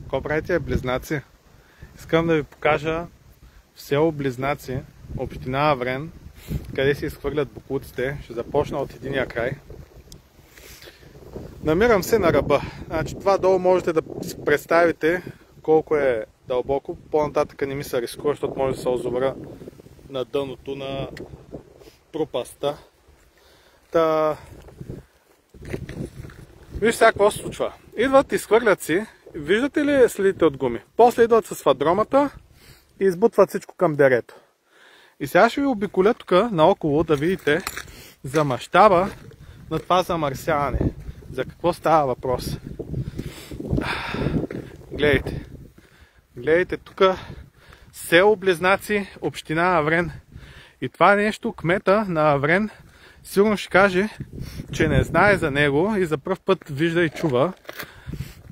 Какво правите, Близнаци? Искам да ви покажа в село Близнаци, община Аврен, къде се изхвърлят боклуците. Ще започна от единия край. Намирам се на ръба. Значи, това долу можете да си представите колко е дълбоко. По-нататък не ми се рискува, защото може да се озовра на дъното на пропаста. Виж сега какво се случва. Идват, изхвърлят си. Виждате ли следите от гуми? После идват с фадромата и избутват всичко към дерето. И сега ще ви обиколя тук наоколо да видите за мащаба на това замърсяване. За какво става въпрос? Гледайте. Гледайте тук село Близнаци, община Аврен. И това нещо кмета на Аврен сигурно ще каже, че не знае за него и за пръв път вижда и чува.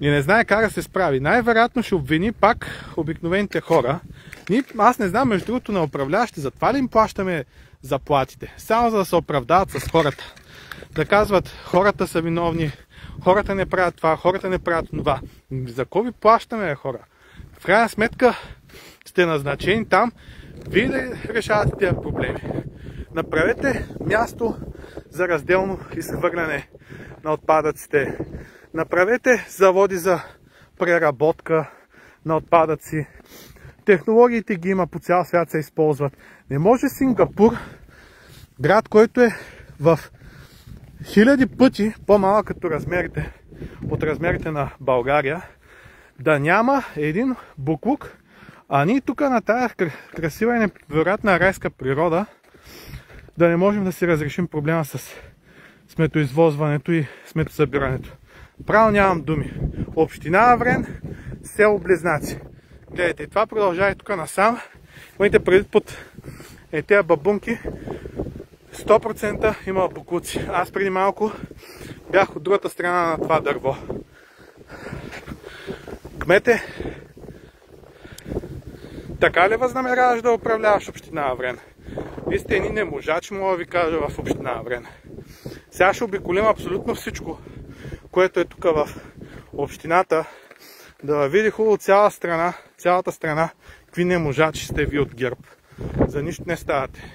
И не знае как да се справи. Най-вероятно ще обвини пак обикновените хора. Аз не знам, между другото, на управляващи, затова ли им плащаме заплатите? Само за да се оправдават с хората. Да казват, хората са виновни, хората не правят това, хората не правят това. За кого ви плащаме, хора? В крайна сметка сте назначени там, вие да решавате тези проблеми. Направете място за разделно изхвърляне на отпадъците. Направете заводи за преработка на отпадъци. Технологиите ги има, по цял свят се използват. Не може Сингапур, град, който е в хиляди пъти по-малък като размерите, от размерите на България, да няма един буклук, а ние тук на тази красива и невероятна райска природа да не можем да си разрешим проблема с сметоизвозването и сметосъбирането. Право нямам думи. Община Аврен, село Близнаци. Гледайте, това продължава и тук насам. Имайте предвид под тези бабунки 100% има боклуци. Аз преди малко бях от другата страна на това дърво. Кмете, така ли възнамеряваш да управляваш община Аврен? Вие сте едни неможачи, мога да ви кажа, в община Аврен. Сега ще обиколим абсолютно всичко, което е тук в общината, да види хубаво цялата страна, какви неможачи сте ви от ГЕРБ. За нищо не ставате.